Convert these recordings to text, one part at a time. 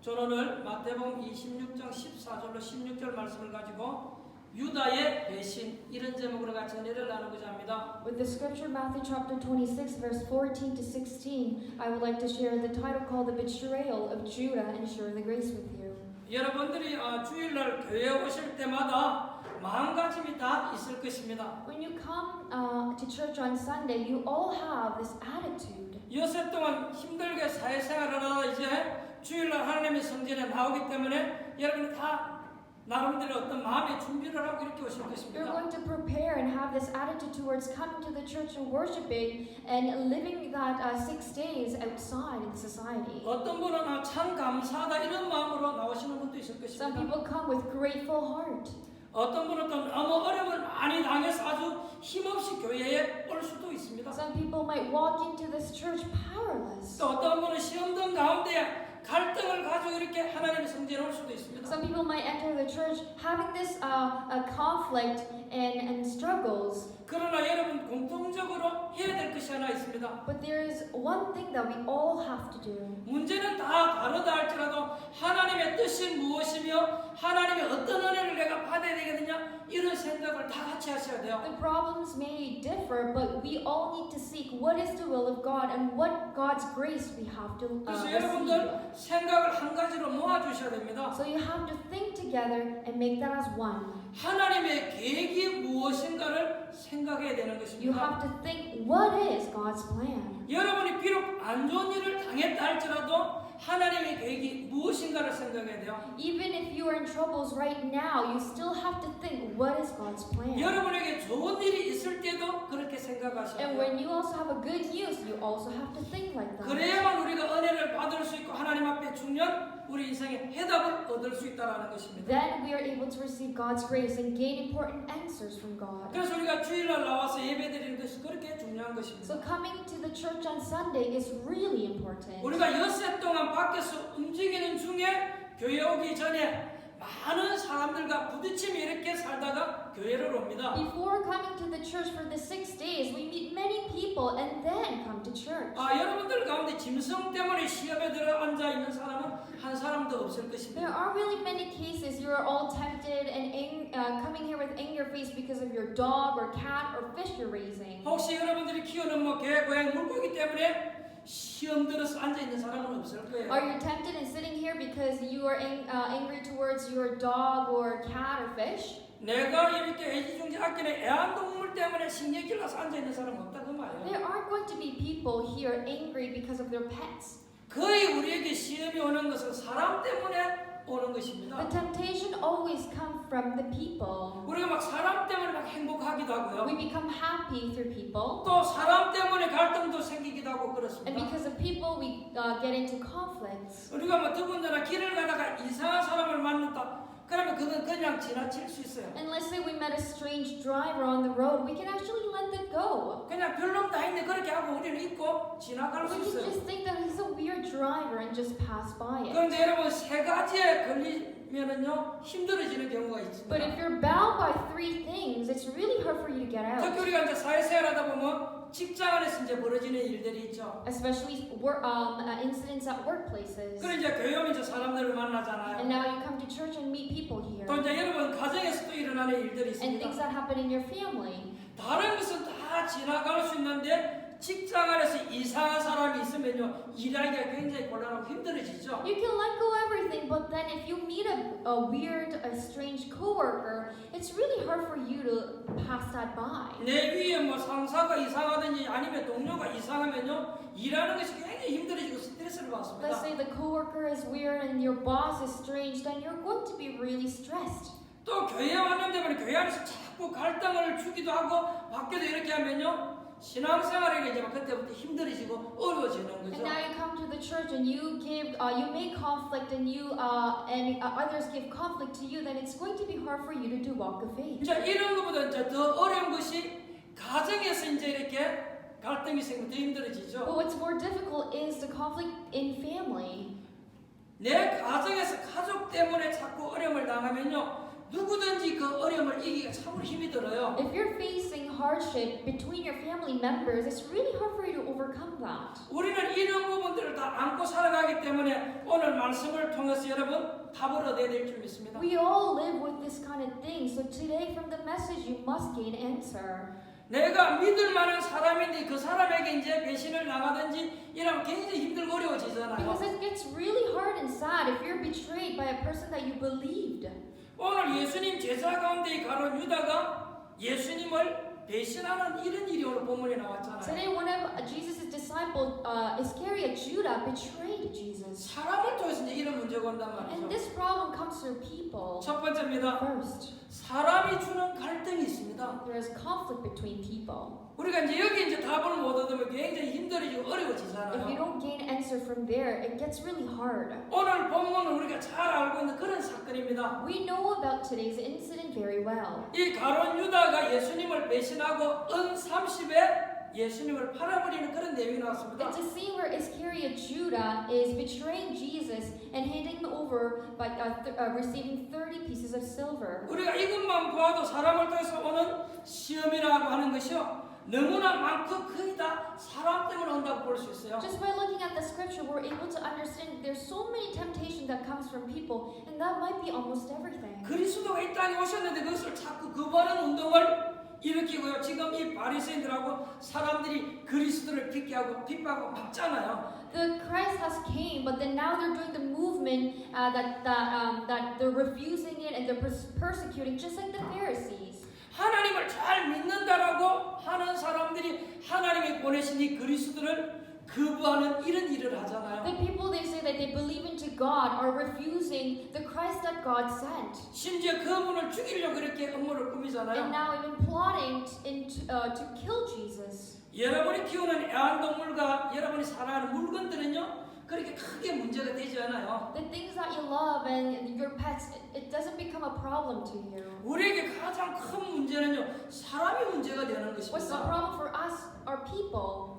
저는 오늘 마태복음 26장 14절로 16절 말씀을 가지고 유다의 배신 이런 제목으로 같이 은혜를 나누고자 합니다. With the scripture Matthew chapter 26 verse 14 to 16, I would like to share the title called The Betrayal of Judah and share the grace with you. 여러분들이 주일날 교회에 오실 때마다 마음가짐이 다 있을 것입니다. When you come to church on Sunday, you all have this attitude. 여세 동안 힘들게 사회생활을 하다 이제 주일날 하나님의 성전에 나오기 때문에 여러분이 다 나름대로 어떤 마음의 준비를 하고 이렇게 오실 You're 것입니다. going to prepare and have this attitude towards coming to the church and worshiping and living that 6 days outside in society. 어떤 분은 참 감사하다 이런 마음으로 나오시는 분도 있을 Some 것입니다. people come with grateful heart. 어떤 분은 또 너무 어려움을 많이 당해서 아주 힘없이 교회에 올 수도 있습니다. Some people might walk into this church powerless. 또 어떤 분은 시험등 가운데 갈등을 가지고 이렇게 하나님의 성전에 올 수도 있습니다. Some people might enter the church having this conflict and struggles. 그러나 여러분 공통적으로 해야 될 것이 하나 있습니다. But there is one thing that we all have to do. 문제는 다 다르다 할지라도 하나님의 뜻이 무엇이며 하나님의 어떤 은혜를 내가 받아야 되겠느냐 이런 생각을 다 같이 하셔야 돼요. The problems may differ, but we all need to seek what is the will of God and what God's grace we have to 그래서 receive. 여러분들 생각을 한 가지로 모아주셔야 됩니다. So you have to think together and make that as one. 하나님의 계획이 무엇인가를 생각해야 되는 You 것입니다. have to think what is God's plan. 여러분이 비록 안 좋은 일을 당했다 할지라도 하나님의 계획이 무엇인가를 생각해야 돼요. Even if you are in troubles right now, you still have to think what is God's plan. 여러분에게 좋은 일이 있을 때도 그렇게 생각하셔야 And 돼요. when you also have a good news, you also have to think like that. 그래야만 우리가 은혜를 받을 수 있고 하나님 앞에 중요한 우리 인생의 해답을 얻을 수 있다는 것입니다. Then we are able to receive God's grace and gain important answers from God. 그래서 우리가 주일날 나와서 예배드리는 것이 그렇게 중요한 것입니다. So coming to the church on Sunday is really important. 우리가 엿새 동안 밖에서 움직이는 중에 교회 오기 전에 많은 사람들과 부딪힘이 이렇게 살다가 교회를 옵니다. Before coming to the church for the 6 days, we meet many people and then come to church. 여러분들 가운데 짐승 때문에 시험에 들어 앉아 있는 사람은 한 사람도 없을 There 것입니다. are really many cases you are all tempted and coming here with anger face because of your dog or cat or fish you're raising. 혹시 여러분들이 키우는 개, 고양이, 물고기 때문에 시험 들어서 앉아 있는 사람은 없을 거예요. Are you tempted and sitting here because you are angry towards your dog or cat or fish? 내가 이렇게 애지중지 아끼는 애완동물 때문에 신경 길러서 앉아 있는 사람은 없다 그 말이에요. There are going to be people here angry because of their pets. 거의 우리에게 시험이 오는 것은 사람 때문에 오는 것입니다. The temptation always comes from the people. 우리가 막 사람 때문에 막 행복하기도 하고요. We become happy through people. 또 사람 때문에 갈등도 생기기도 하고 And 그렇습니다. because of people, we get into conflicts. 우리가 뭐 더군다나 길을 가다가 이상한 사람을 만났다. 그러면 그건 그냥 지나칠 수 있어요. And let's say we met a strange driver on the road, we can actually let that go. 그냥 별놈 다 있네 그렇게 하고 우리는 잊고 지나갈 수 We can 있어요. just think that he's a weird driver and just pass by it. 그런데 여러분 세 가지에 걸리면은요 힘들어지는 경우가 But 있습니다. if you're bound by 3 things, it's really hard for you to get out. 특히 우리가 이제 사회생활하다 보면 직장 안에서 이제 벌어지는 일들이 있죠. Especially incidents at workplaces. 그래 이제 교회 오면 이제 사람들을 만나잖아요. And now you come to church and meet people here. 또 이제 여러분 가정에서도 일어나는 일들이 And things 있습니다. that happen in your family. 다른 것은 다 지나갈 수 있는데 직장 안에서 이상한 사람이 있으면요 일하기가 굉장히 곤란하고 힘들어지죠. You can let go everything, but then if you meet a weird, a strange coworker, it's really hard for you to pass that by. 내 위에 뭐 상사가 이상하든지 아니면 동료가 이상하면요 일하는 것이 굉장히 힘들어지고 스트레스를 Let's 받습니다. say the coworker is weird and your boss is strange, then you're going to be really stressed. 또 교회에 왔는데 보니 교회 안에서 자꾸 갈등을 주기도 하고 밖에도 이렇게 하면요 신앙생활에 이제 막 그때부터 힘들어지고 어려워지는 And 거죠. now you come to the church and you make conflict and others give conflict to you, then it's going to be hard for you to do walk of faith. 자 이런 것보다 이제 더 어려운 것이 가정에서 이제 이렇게 갈등이 생기면 더 힘들어지죠. But what's more difficult is the conflict in family. 내 가정에서 가족 때문에 자꾸 어려움을 당하면요 누구든지 그 어려움을 이기기가 참으로 힘이 들어요. If you're facing hardship between your family members, it's really hard for you to overcome that. 우리는 이런 부분들을 다 안고 살아가기 때문에 오늘 말씀을 통해서 여러분 답을 얻어야 될 줄 믿습니다. We all live with this kind of thing. So today from the message you must gain answer. 내가 믿을 만한 사람인데 그 사람에게 이제 배신을 당하든지 이러면 굉장히 힘들고 어려워지잖아요. Because it gets really hard and sad if you're betrayed by a person that you believed. 오늘 예수님 제자 가운데 가론 유다가 예수님을 배신하는 이런 일이 오늘 본문에 나왔잖아요. Today one of Jesus' disciples, Iscariot Judah, betrayed Jesus. 사람을 통해서 이제 이런 문제가 온단 And 말이죠. this problem comes through people. 첫 번째입니다. First, 사람이 주는 갈등이 있습니다. there is conflict between people. 우리가 이제 여기 이제 답을 못 얻으면 굉장히 힘들어지고 If you 어려워지잖아요. don't gain answer from there, it gets really hard. 오늘 본문은 우리가 잘 알고 있는 그런 사건입니다. We know about today's incident very well. 이 가론 유다가 예수님을 배신하고 은 30에 예수님을 팔아버리는 그런 내용이 나왔습니다. It's a scene where Iscariot Judah is betraying Jesus and handing him over by receiving 30 pieces of silver. 우리가 이것만 보아도 사람을 통해서 오는 시험이라고 하는 것이요 너무나 많고 크다 사람 때문에 온다고 볼 수 있어요. Just by looking at the scripture, we're able to understand there's so many temptations that comes from people, and that might be almost everything. 그리스도가 이 땅에 오셨는데 그것을 자꾸 거부하는 운동을 일으키고요. 지금 이 바리새인들하고 사람들이 그리스도를 핍박하고 막잖아요. The Christ has came, but then now they're doing the movement that they're refusing it and they're persecuting, just like the Pharisees. 하나님을 잘 믿는다라고 하는 사람들이 하나님이 보내신 이 그리스도를 거부하는 이런 일을 하잖아요. The people they say that they believe into God are refusing the Christ that God sent, 심지어 그분을 죽이려고 그렇게 음모를 and 꾸미잖아요. now even plotting to kill Jesus. 여러분이 키우는 애완동물과 여러분이 사랑하는 물건들은요 그렇게 크게 문제가 되지 않아요. The things that you love and your pets, it doesn't become a problem to you. 우리에게 가장 큰 문제는요 사람이 문제가 되는 What's the 것입니다. problem for us, our people?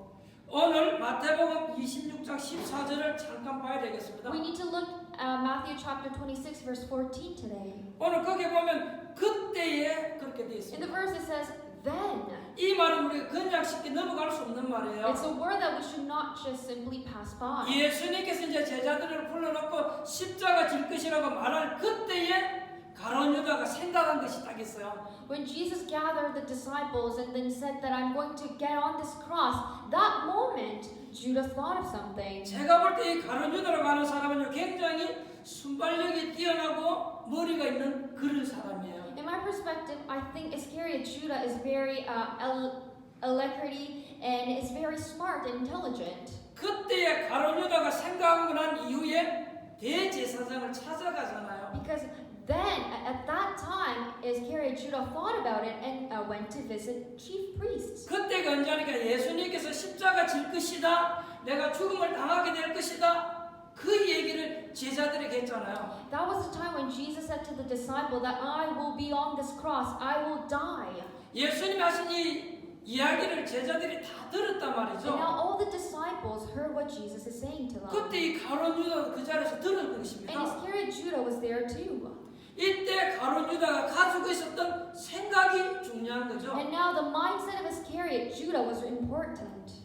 오늘 마태복음 26장 14절을 잠깐 봐야 되겠습니다. We need to look at Matthew chapter 26, verse 14 today. 오늘 거기에 보면 그때에 그렇게 되어 In the 있습니다. verse it says, then. 이 말은 우리가 그냥 쉽게 넘어갈 수 없는 말이에요. It's a word that we should not just simply pass by. 예수님께서 이제 제자들을 불러놓고 십자가 질 것이라고 말할 그때에 가론 유다가 생각한 것이 딱 있어요. When Jesus gathered the disciples and then said that I'm going to get on this cross, that moment Judah thought of something. 제가 볼 때 이 가론 유다라고 하는 사람은요 굉장히 순발력이 뛰어나고 머리가 있는 그런 사람이에요. In my perspective, I think Iscariot Judah is very alacrity and is very smart and intelligent. 그때에 가론 유다가 생각하고 난 이후에 대제사장을 찾아가잖아요. Because then, at that time, Iscariot Judah thought about it and went to visit chief priests. 그때가 언제니까 예수님께서 십자가 질 것이다. 내가 죽음을 당하게 될 것이다. 그 얘기를 제자들에게 했잖아요. That was the time when Jesus said to the disciple that I will be on this cross, I will die. 예수님이 하신 이 이야기를 제자들이 다 들었단 And 말이죠. now all the disciples heard what Jesus is saying to them. 그때 이 가론 유다가 그 자리에서 들은 And 것입니다. Iscariot Judah was there too. 이때 가론 유다가 가지고 있었던 생각이 중요한 거죠. And now the mindset of Iscariot Judah was important.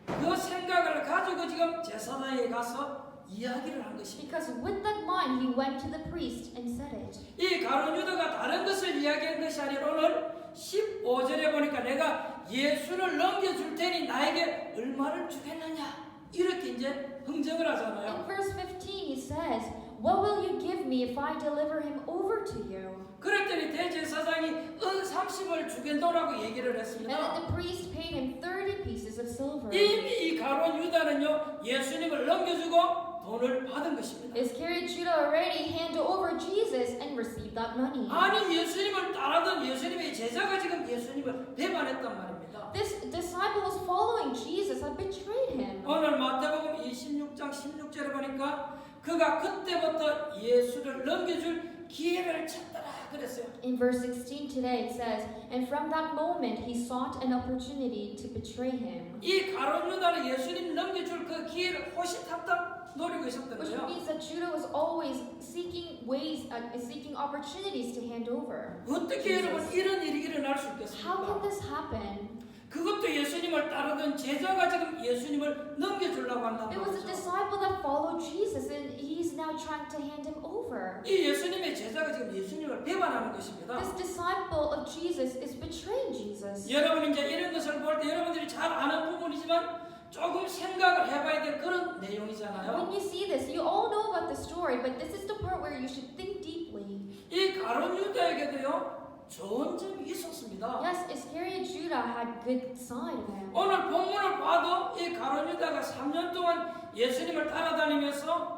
그 생각을 가지고 지금 제사장에 가서 이야기를 한 것입니다. Because with that mind, he went to the priest and said it. 이 가론 유다가 다른 것을 이야기한 것이 아니라 오늘 15절에 보니까 내가 예수를 넘겨줄 테니 나에게 얼마를 주겠느냐 이렇게 이제 흥정을 하잖아요. In verse 15, he says, what will you give me if I deliver him over to you? 그랬더니 대제사장이 은 30을 주겠노라고 얘기를 And 했습니다. then the priest paid him 30 pieces of silver. 이미 이 가론 유다는요 예수님을 넘겨주고 돈을 받은 것입니다. Iscariot Judah already handed over Jesus and received that money. 아니 예수님을 따르던 예수님의 제자가 지금 예수님을 배반했단 말입니다. This disciple was following Jesus and betrayed him. 오늘 마태복음 26장 16절에 보니까 그가 그때부터 예수를 넘겨줄 기회를 찾더라 그랬어요. In verse 16 today it says, and from that moment he sought an opportunity to betray him. 이 가론 유다는 예수님 넘겨줄 그 기회를 호시탐탐 노리고 있었던 Which 거예요. means that Judah was always seeking ways, seeking opportunities to hand over. 어떻게 여러분 이런 일이 일어날 수 How can 있겠습니까? this happen? 그것도 예수님을 따르던 제자가 지금 예수님을 넘겨주려고 It 한단 was a 말이죠. disciple trying to hand him over. 이 예수님의 제자가 지금 예수님을 배반하는 것입니다. This disciple of Jesus is betraying Jesus. 여러분 이제 이런 것을 볼 때 여러분들이 잘 아는 부분이지만 조금 생각을 해봐야 될 그런 내용이잖아요. When you see this, you all know about the story, but this is the part where you should think deeply. 이 가룟 유다에게도요 좋은 점이 있었습니다. Yes, Iscariot Judah had good side of him. 오늘 본문을 봐도 이 가룟 유다가 3년 동안 예수님을 따라다니면서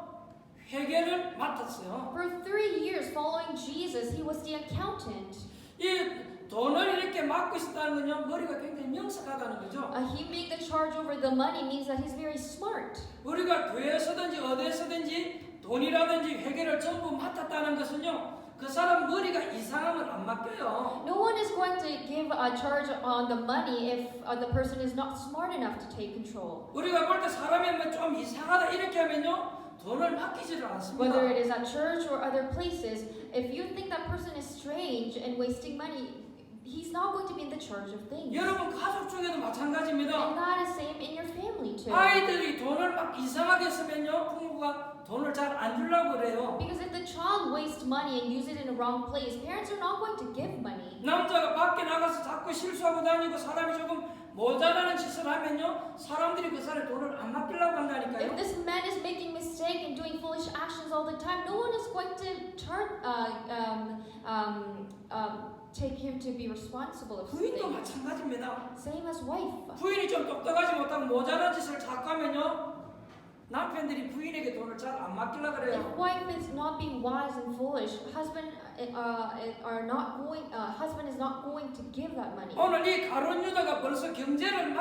회계를 맡았어요. For 3 years following Jesus, he was the accountant. 이 돈을 이렇게 맡고 있었다는 건요 머리가 굉장히 명석하다는 거죠. He being the charge over the money means that he's very smart. 우리가 교회에서든지 어디에서든지 돈이라든지 회계를 전부 맡았다는 것은요 그 사람 머리가 이상하면 안 맡겨요. No one is going to give a charge on the money if the person is not smart enough to take control. 우리가 볼 때 사람이 뭐 좀 이상하다 이렇게 하면요 돈을 맡기지를 않습니다. Whether it is at church or other places, if you think that person is strange and wasting money, he's not going to be in the charge of things. 여러분 가족 중에도 마찬가지입니다. And that is same in your family too. 아이들이 돈을 막 이상하게 쓰면요 부모가 돈을 잘 안 주려고 그래요. Because if the child wastes money and use it in the wrong place, parents are not going to give money. 남자가 밖에 나가서 자꾸 실수하고 다니고 사람이 조금 모자라는 짓을 하면요 사람들이 그 사람의 돈을 안 맡기려고 If 한다니까요. this man is making mistake and doing foolish actions all the time, no one is going to take him to be responsible of 부인도 something. 마찬가지입니다. Same as wife. 부인이 좀 똑똑하지 못하고 모자란 짓을 자꾸 하면요 남편들이 부인에게 돈을 잘 안 맡기려고 If 그래요. wife is not being wise and foolish, husband is not going to give that money. 오늘 이 가룟 유다가 벌써 경제를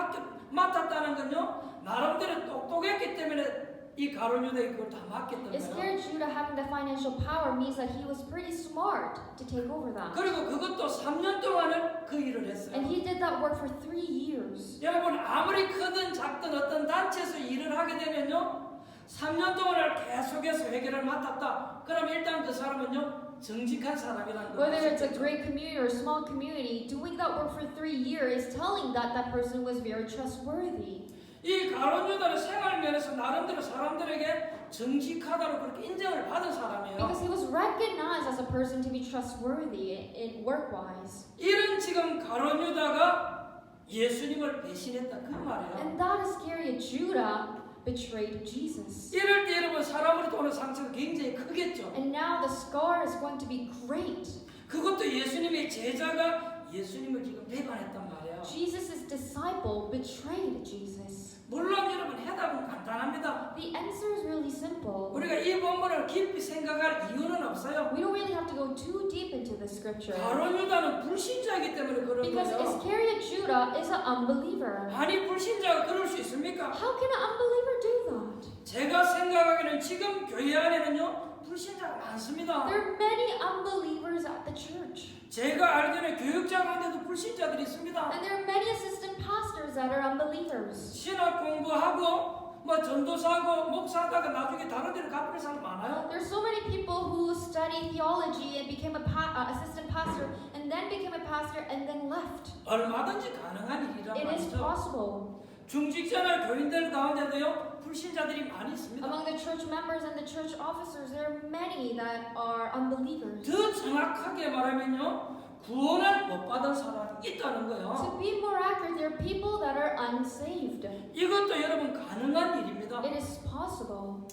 맡았다는 건요 나름대로 똑똑했기 때문에 이 가룟 유다에 그걸 다 맡겼던 거예요. Iscariot Judah having the financial power means that he was pretty smart to take over that. 그리고 그것도 3년 동안을 그 일을 했어요. And he did that work for 3 years. 여러분 아무리 크든 작든 어떤 단체에서 일을 하게 되면요 3년 동안을 계속해서 회계를 맡았다. 그럼 일단 그 사람은요 정직한 사람이라는 걸 Whether it's a 아시겠죠? great community or a small community, doing that work for 3 years is telling that that person was very trustworthy. 이 가룟 유다는 생활 면에서 나름대로 사람들에게 정직하다고 그렇게 인정을 받은 사람이에요. Because he was recognized as a person to be trustworthy in work-wise. 이런 지금 가룟 유다가 예수님을 배신했다 그 말이에요. And that Iscariot Judah betrayed Jesus. 이럴 때 여러분 사람으로 오는 상처가 굉장히 크겠죠. And now the scar is going to be great. 그것도 예수님의 제자가 예수님을 지금 배반했단 말이에요. Jesus' disciple betrayed Jesus. 물론 여러분 해답은 간단합니다. The answer is really simple. 우리가 이 본문을 깊이 생각할 이유는 없어요. We don't really have to go too deep into the scripture. 가룟 유다는 불신자이기 때문에 그런 Because 거예요. Iscariot Judah is an unbeliever. 아니 불신자가 그럴 수 있습니까? How can an unbeliever do that? 제가 생각하기에는 지금 교회 안에는요 불신자가 많습니다. There are many unbelievers at the church. 제가 알기로는 교육자 가운데도 불신자들이 있습니다. And there are many assistant pastors that are unbelievers. 신학 공부하고 뭐 전도사하고 목사하다가 나중에 다른 데로 가버린 사람 많아요. There are so many people who study theology and became a assistant pastor and then became a pastor and then left. 얼마든지 가능한 일이란 It is 말이죠. possible. 중직자나 교인들 가운데도요 불신자들이 많이 있습니다. Among the church members and the church officers, there are many that are unbelievers. 더 정확하게 말하면요 구원을 못 받은 사람이 있다는 To 거예요. be more accurate, there are people that are unsaved. 이것도 여러분 가능한 일입니다. It is possible.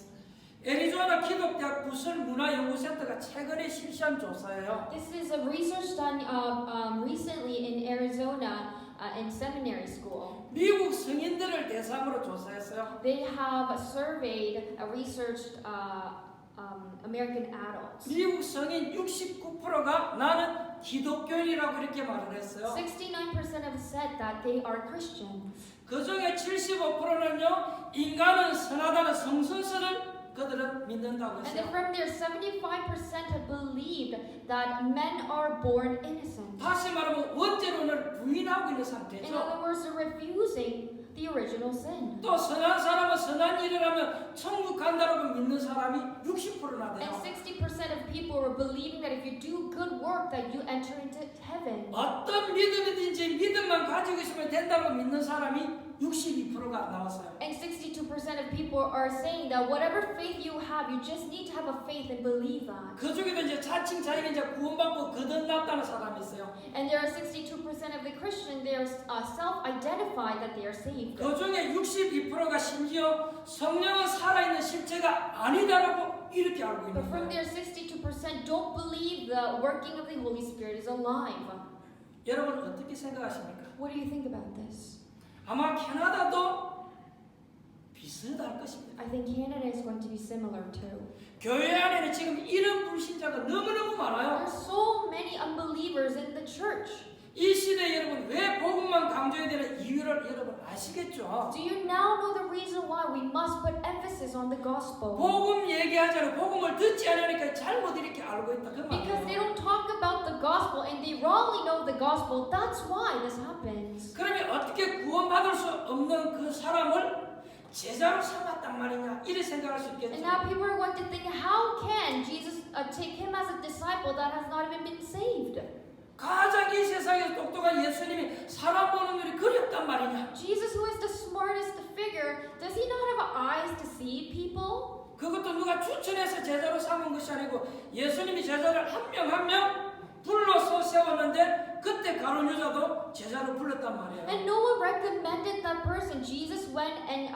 애리조나 기독대학 부설문화연구센터가 최근에 실시한 조사예요. This is a research done recently in Arizona in seminary school. 미국 성인들을 대상으로 조사했어요. They have surveyed, researched American adults. 미국 성인 69%가 나는 기독교인이라고 이렇게 말을 했어요. 69% have said that they are Christians. 그 중에 75%는요 인간은 선하다는 성선설을 그들은 믿는다고 And 했어요. from there, 75% have believed that men are born innocent. 다시 말하면 원죄론을 부인하고 있는 In 상태죠. other words, they're refusing the original sin. 또 선한 사람은 선한 일을 하면 천국 간다고 믿는 사람이 60%나 And 돼요. 60% of people are believing that if you do good work, that you enter into heaven. 어떤 믿음이든지 믿음만 가지고 있으면 된다고 믿는 사람이 62%가 나왔어요. And 62% of people are saying that whatever faith you have, you just need to have a faith and believe that. 그 중에도 이제 자칭 자기가 이제 구원받고 거듭났다는 사람이 있어요. And there are 62% of the Christian, they are self-identified that they are saved. 그 중에 62%가 심지어 성령은 살아있는 실체가 아니다라고 이렇게 알고 But 있는 from 거예요. there, 62% don't believe the working of the Holy Spirit is alive. 여러분 어떻게 생각하십니까? What do you think about this? 아마 캐나다도 비슷할 것입니다. I think Canada is going to be similar too. 교회 안에는 지금 이런 불신자가 너무너무 There 많아요. are so many unbelievers in the church. 이 시대에 여러분 왜 복음만 강조해야 되는 이유를 여러분 아시겠죠? Do you now know the reason why we must put emphasis on the gospel? 복음 얘기하자면 복음을 듣지 않으니까 잘못 이렇게 알고 있다 그 Because they 말이에요. don't talk about the gospel and they wrongly know the gospel. That's why this happens. 그러면 어떻게 구원받을 수 없는 그 사람을 제자로 삼았단 말이냐 이렇게 생각할 수 And 있겠죠. now people are going to think, how can Jesus take him as a disciple that has not even been saved? 가장 이 세상에서 똑똑한 예수님이 사람 보는 눈이 그렸단 말이냐. Jesus, who is the smartest figure, does he not have eyes to see people? 그것도 누가 추천해서 제자로 삼은 것이 아니고 예수님이 제자를 한 명 한 명 불러서 세웠는데 그때 가룟 유다도 제자로 불렀단 말이에요. And no one recommended that person. Jesus went and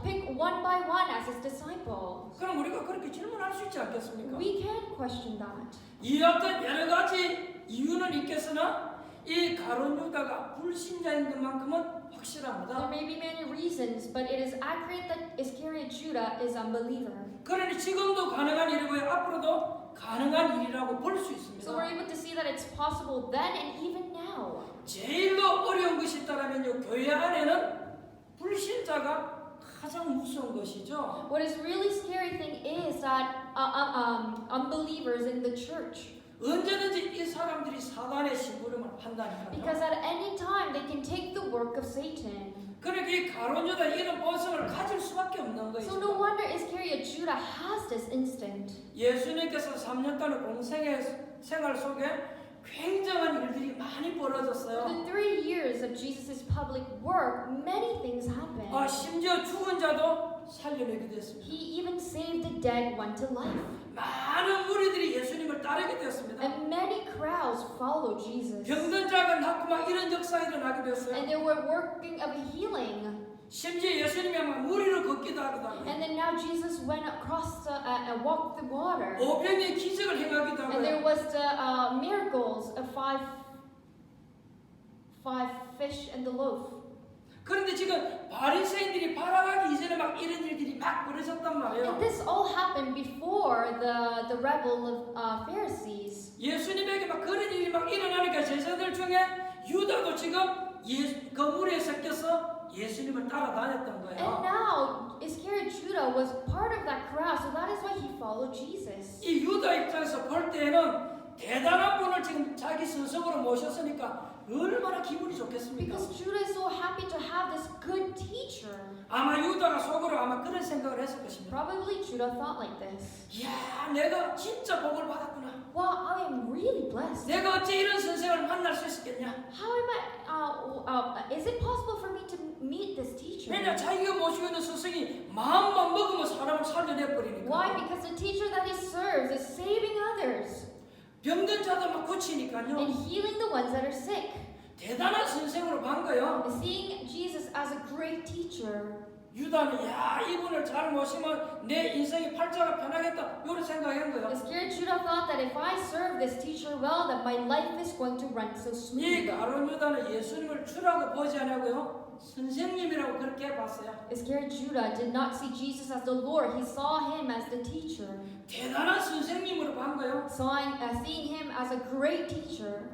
picked one by one as his disciple. 그럼 우리가 그렇게 질문할 수 있지 않겠습니까? We can question that. 이 어떤 여러 가지 이유는 있겠으나 이 가룟 유다가 불신자인 것만큼은 There 확실합니다. may be many reasons, but it is accurate that Iscariot Judah is unbeliever. 그러니 지금도 가능한 일이고요. 앞으로도 가능한 일이라고 볼 수 So we're 있습니다. able to see that it's possible then and even now. 제일로 어려운 것이 있다면요. 교회 안에는 불신자가 가장 무서운 것이죠. What is really scary thing is that unbelievers in the church. 언제든지 이 사람들이 사단의 심부름을 한다니까요. Because at any time they can take the work of Satan. 그러니까 이 가룟 유다 이런 본성을 가질 수밖에 없는 So no 거예요. wonder Iscariot Judah has this instinct. 예수님께서 3년 동안 공생의 생활 속에 굉장한 일들이 많이 For 벌어졌어요. the 3 years of Jesus' public work, many things happened. 심지어 죽은 자도 살려내게 됐습니다. He even saved the dead one to life. 많은 무리들이 예수님을 따르게 되었습니다. And many crowds followed Jesus. 병든 자가 낫고 막 이런 역사가 일어나게 됐어요. And they were working of healing. 심지어 예수님이 막 무리를 걷기도 하기도 하고 And then now Jesus went across walked the water. 오병의 기적을 행하기도 And there 하고요. was the miracles of five fish and the loaf. 그런데 지금 바리새인들이 발악하기 이전에 막 이런 일들이 막 벌어졌단 And 말이에요. this all happened before the rebel of Pharisees. 예수님에게 막 그런 일이 막 일어나니까 제자들 중에 유다도 지금 그 무리에 섞여서 예수님을 따라다녔던 And 거예요. now Iscariot Judah was part of that crowd, so that is why he followed Jesus. 이 유다 입장에서 볼 때에는 대단한 분을 지금 자기 선석으로 모셨으니까 얼마나 기분이 좋겠습니까? Because Judah is so happy to have this good teacher. 아마 유다가 속으로 아마 그런 생각을 했을 것입니다. Probably Judah thought like this. 이야, 내가 진짜 복을 받았구나. Wow, I am really blessed. 내가 어째 이런 선생을 만날 수 있었겠냐? How am I? Is it possible for me to meet this teacher? 왜냐, 자기가 모시고 있는 선생이 마음만 먹으면 사람을 살려내버리니까. Why? Because the teacher that he serves is saving others 병든 자도 막 고치니까요. and healing the ones that are sick. 대단한 선생으로 본 거예요. Seeing Jesus as a great teacher. 유다는 야, 이분을 잘 모시면 내 인생이 팔자가 편하겠다 이런 생각한 거예요. Iscariot Judah thought that if I serve this teacher well, that my life is going to run so 이 smooth. 가룟 유다는 예수님을 주라고 보지 않냐고요? 선생님이라고 그렇게 봤어요. Iscariot Judah did not see Jesus as the Lord. He saw him as the teacher. 대단한 선생님으로 본 거예요. Seeing him as a great teacher.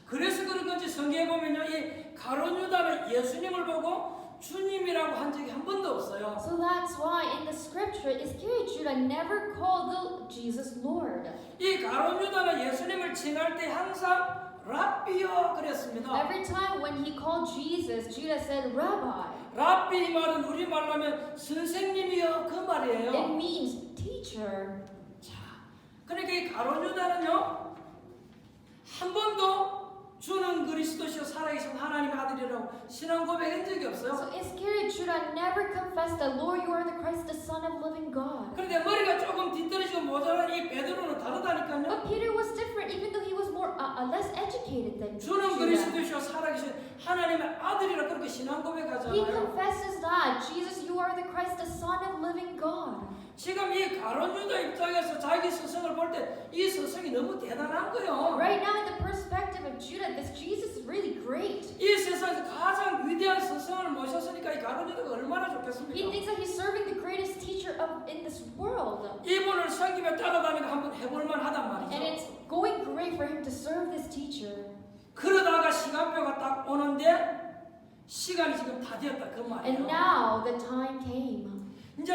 그래서 그런 건지 성경에 보면요, 이 가룟 유다는 예수님을 보고 주님이라고 한 적이 한 번도 없어요. So that's why in the scripture, Iscariot Judah never called Jesus Lord. 이 가룟 유다는 예수님을 칭할 때 항상 랍비여 그랬습니다. Every time when he called Jesus, Judah said, Rabbi. 랍비 말은 우리말로 하면 선생님이여 그 It 말이에요. means teacher. 자, 그러니까 이 가룟 유다는요 한 번도 주는 그리스도시요 살아계신 하나님의 아들이라고 신앙 고백한 적이 없어요. So Iscariot Judah never confessed that, Lord, you are the Christ, the Son of living God. 그런데 머리가 조금 뒤떨어지고 모자란 이 베드로는 다르다니까요. But Peter was different, even though he was more less educated than 주는 Judah. 그리스도시요 살아계신 하나님의 아들이라 그렇게 신앙 He 고백하잖아요. confesses that, Jesus, you are the Christ, the Son of living God. 지금 이 가룟 유다 입장에서 자기 스승을 볼 때 이 스승이 너무 대단한 거예요. Right now, in the perspective of Judah, this Jesus is really great. 이 세상에서 가장 위대한 스승을 모셨으니까 이 가룟 유다가 얼마나 He 좋겠습니까? thinks that he's serving the greatest teacher in this world. 이분을 섬기며 따라다니고 한번 해볼만 하단 And 말이죠. it's going great for him to serve this teacher. 그러다가 시간표가 딱 오는데 시간이 지금 다 되었다 그 And 말이에요. now the time came. 이제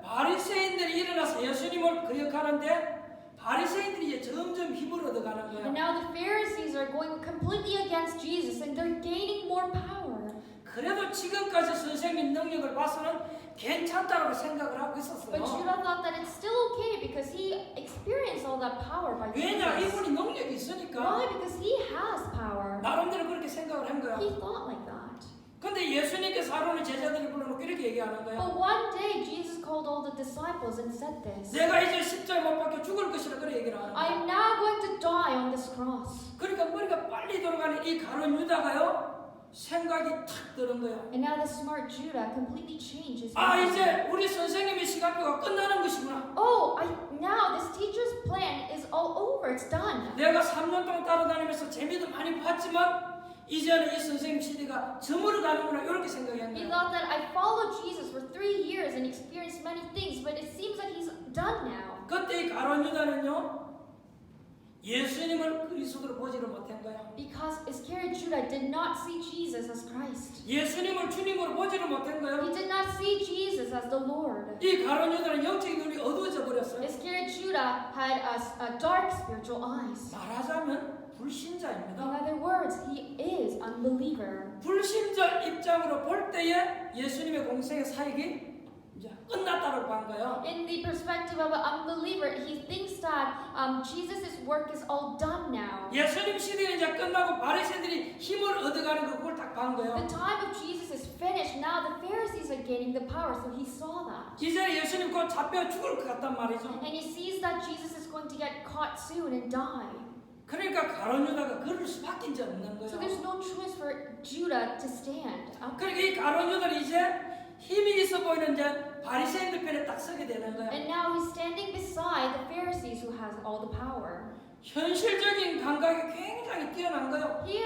바리새인들이 일어나서 예수님을 거역하는데 바리새인들이 이제 점점 힘을 얻어가는 And 거예요. now the Pharisees are going completely against Jesus and they're gaining more power. 그래도 지금까지 선생님 능력을 봐서는 괜찮다고 생각을 하고 But 있었어요. Judah thought that it's still okay because he experienced all that power by 왜냐 Jesus. 이분이 능력이 있으니까 Why? Because he has power. 나름대로 그렇게 생각을 한 거야. He thought like that. 근데 예수님께서 하루는 제자들이 불러놓고 이렇게 얘기하는 거야. But one day Jesus called all the disciples and said this. 내가 이제 십자가에 못 박혀 죽을 것이라 그래 얘기를 하는 I 거야. am now going to die on this cross. 그러니까 머리가 빨리 돌아가는 이 가룟 유다가요 생각이 탁 드는 거예요. And now the smart Judah completely changed his 아 mind. 이제 우리 선생님의 시간표가 끝나는 것이구나. Oh, now this teacher's plan is all over. It's done. 내가 3년 동안 따라다니면서 재미도 많이 봤지만 이제는 이 선생님 시대가 저물어 가는구나 이렇게 생각한 He 거예요. thought that I followed Jesus for 3 years and experienced many things, but it seems like he's done now. 그때 이 가룟 유다는요 예수님을 그리스도로 보지를 못한 거예요. Because Iscariot Judah did not see Jesus as Christ. 예수님을 주님으로 보지를 못한 거예요. He did not see Jesus as the Lord. 이 가룟 유다는 영적인 눈이 어두워져 버렸어요. Iscariot Judah had a dark spiritual eyes. 말하자면 In 불신자입니다. other words, he is unbeliever. 불신자 입장으로 볼 때에 예수님의 공생의 사역이 이제 끝났다고 한 거예요. In the perspective of an unbeliever, he thinks that Jesus' work is all done now. 예수님 시대가 이제 끝나고 바리새인들이 힘을 얻어가는 걸 그걸 딱 본 거예요. The time of Jesus is finished. Now the Pharisees are gaining the power, so he saw that. 이제 예수님 곧 잡혀 죽을 것 같단 말이죠. And he sees that Jesus is going to get caught soon and die. 그러니까 가룟 유다가 걸을 수밖에 이제 없는 So 거예요. there's no choice for Judah to stand up. 그러니까 이 가룟 유다는 이제 힘이 있어 보이는 이제 바리새인들 편에 딱 서게 되는 거예요. And now he's standing beside the Pharisees who has all the power. 현실적인 감각이 굉장히 뛰어난 거예요. He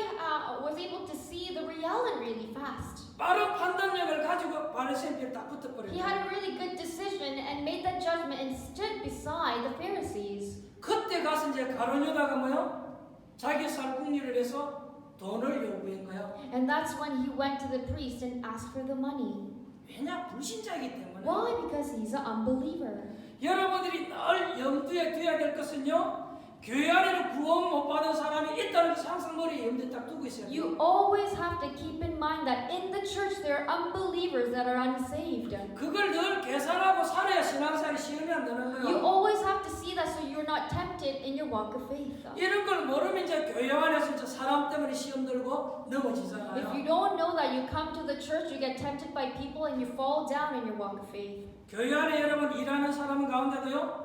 was able to see the reality really fast. 빠른 판단력을 가지고 바리새인 편에 딱 He 붙어버려요. had a really good decision and made that judgment and stood beside the Pharisees. 그때 가서 이제 가룟 유다가 뭐요? 자기 살 궁리를 해서 돈을 요구한 거예요. And that's when he went to the priest and asked for the money. 왜냐? 불신자이기 때문에. Why? Because he's an unbeliever. 여러분들이 늘 염두에 둬야 될 것은요. 교회 안에는 구원 못 받은 사람이 있다는 것을 항상 머리에 염두에 딱 두고 있어야 돼요. You always have to keep in mind that in the church there are unbelievers that are unsaved. 그걸 늘 계산하고 살아야 신앙생활이 시험이 안 되는 You 거예요. always have to see that so you're not tempted in your walk of faith. 이런 걸 모르면 이제 교회 안에서 이제 사람 때문에 시험 들고 If 넘어지잖아요. you don't know that, you come to the church, you get tempted by people, and you fall down in your walk of faith. 교회 안에 여러분 일하는 사람 가운데도요.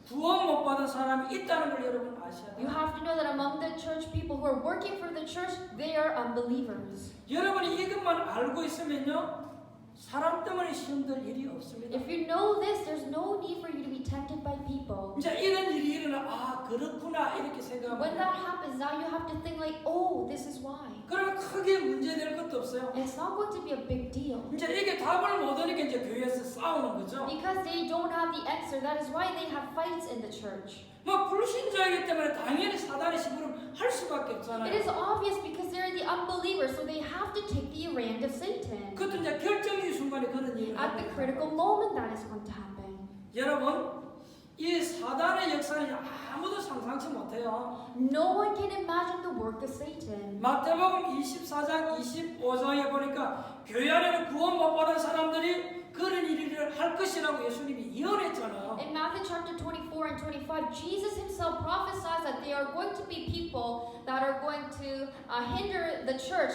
구원 못 받은 사람이 있다는 걸 여러분 아셔야 You 돼요. have to know that among the church people who are working for the church, they are unbelievers. 여러분이 이것만 알고 있으면요. 사람 때문에 시험 들 일이 없습니다. If you know this, there's no need for you to be tempted by people. 이제 이런 일이 일어나 아 그렇구나 이렇게 When 생각하면 that happens, now you have to think like, oh, this is why. 그러면 크게 문제될 것도 없어요. And it's not going to be a big deal. 이제 이게 답을 못 얻으니까 이제 교회에서 싸우는 거죠. Because they don't have the answer, that is why they have fights in the church. 뭐 불신자이기 때문에 당연히 사단의 심부름 할 수밖에 It 없잖아요. is obvious because they're the unbelievers, so they have to take the errand of Satan. 그것도 이제 결정적인 순간에 그런 일을 At the 합니다. critical moment, that is going to happen. 여러분 이 사단의 역사는 아무도 상상치 못해요. No one can imagine the work of Satan. 마태복음 24장 25장에 보니까 교회 안에는 구원 못 받은 사람들이 그런 일을 할 것이라고 예수님이 예언했잖아요. In Matthew chapter 24 and 25, Jesus himself prophesies that there are going to be people that are going to hinder the church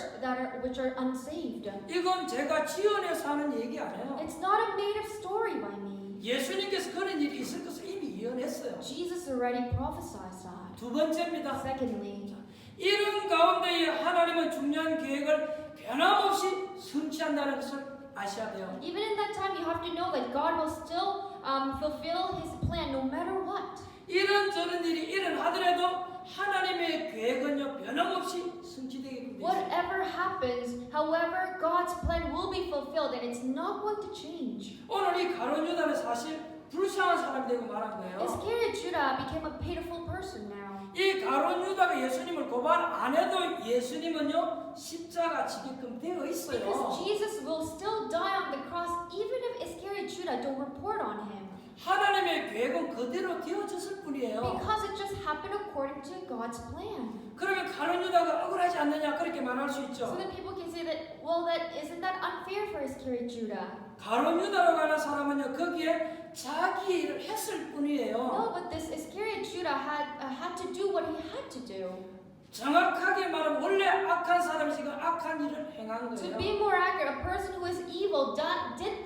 which are unsaved. 이건 제가 지어내서 하는 얘기 아니에요. It's not a made-up story by me. 예수님께서 그런 일이 있을 것을 이미 예언했어요. Jesus already prophesied that. 두 번째입니다. Secondly, 이런 가운데에 하나님은 중요한 계획을 변함없이 성취한다는 것을 아셔야 돼요. even in that time, you have to know that God will still fulfill His plan no matter what. 이런저런 일이 일어나더라도 하나님의 계획은요 변함없이 성취되게 됩니다. Whatever happens, however, God's plan will be fulfilled and it's not going to change. 오늘 이 가룟 유다는 사실 불쌍한 사람이 되고 말한 거예요. Iscariot Judah became a pitiful person now. 이 가룟 유다가 예수님을 고발 안 해도 예수님은요 십자가 지게끔 되어 있어요. Because Jesus will still die on the cross even if Iscariot Judah don't report on him. 하나님의 계획은 그대로 되어졌을 뿐이에요. Because it just happened according to God's plan. 그러면 가룟 유다가 억울하지 않느냐 그렇게 말할 수 So 있죠. then people can say that, well, isn't that unfair for Iscariot Judah? 가룟 유다로 가는 사람은요 거기에 자기 일을 했을 뿐이에요. No, but this Iscariot Judah had to do what he had to do. 정확하게 말하면 원래 악한 사람이 지금 악한 일을 행한 To 거예요. be more accurate, a person who is evil did